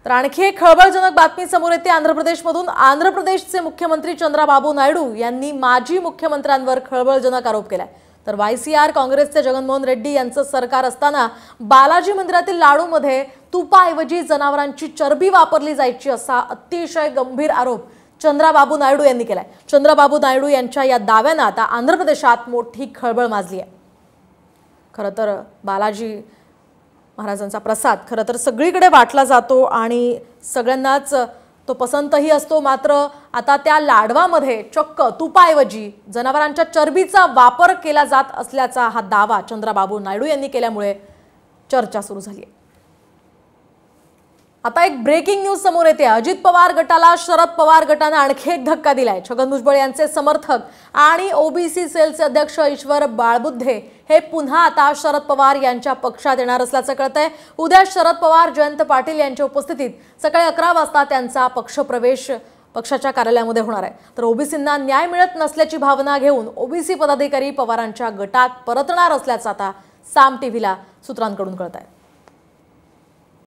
तर आणखी एक खळबळजनक बातमी समोर येते आंध्र प्रदेशमधून। आंध्र प्रदेशचे मुख्यमंत्री चंद्राबाबू नायडू यांनी माजी मुख्यमंत्र्यांवर खळबळजनक आरोप केलाय। तर वायसीआर काँग्रेसचे जगनमोहन रेड्डी यांचं सरकार असताना बालाजी मंदिरातील लाडूमध्ये तुपाऐवजी जनावरांची चरबी वापरली जायची असा अतिशय गंभीर आरोप चंद्राबाबू नायडू यांनी केलाय। चंद्राबाबू नायडू यांच्या या दाव्याने आता आंध्र प्रदेशात मोठी खळबळ माजली आहे। खरं तर बालाजी महाराजांचा प्रसाद खरं तर सगळीकडे वाटला जातो आणि सगळ्यांनाच तो पसंतही असतो, मात्र आता त्या लाडवामध्ये चक्क तुपाऐवजी जनावरांच्या चरबीचा वापर केला जात असल्याचा हा दावा चंद्राबाबू नायडू यांनी केल्यामुळे चर्चा सुरू झाली आहे। आता एक ब्रेकिंग न्यूज समोर येते। अजित पवार गटाला शरद पवार गटाने आणखी एक धक्का दिलाय। छगन भुजबळ यांचे समर्थक आणि ओबीसी सेलचे अध्यक्ष ईश्वर बाळबुद्धे हे पुन्हा आता शरद पवार यांच्या पक्षात येणार असल्याचं कळतंय। उद्या शरद पवार जयंत पाटील यांच्या उपस्थितीत सकाळी 11 वाजता त्यांचा पक्षप्रवेश पक्षाच्या कार्यालयामध्ये होणार आहे। तर ओबीसींना न्याय मिळत नसल्याची भावना घेऊन ओबीसी पदाधिकारी पवारांच्या गटात परतणार असल्याचं आता साम टीव्हीला सूत्रांकडून कळतंय।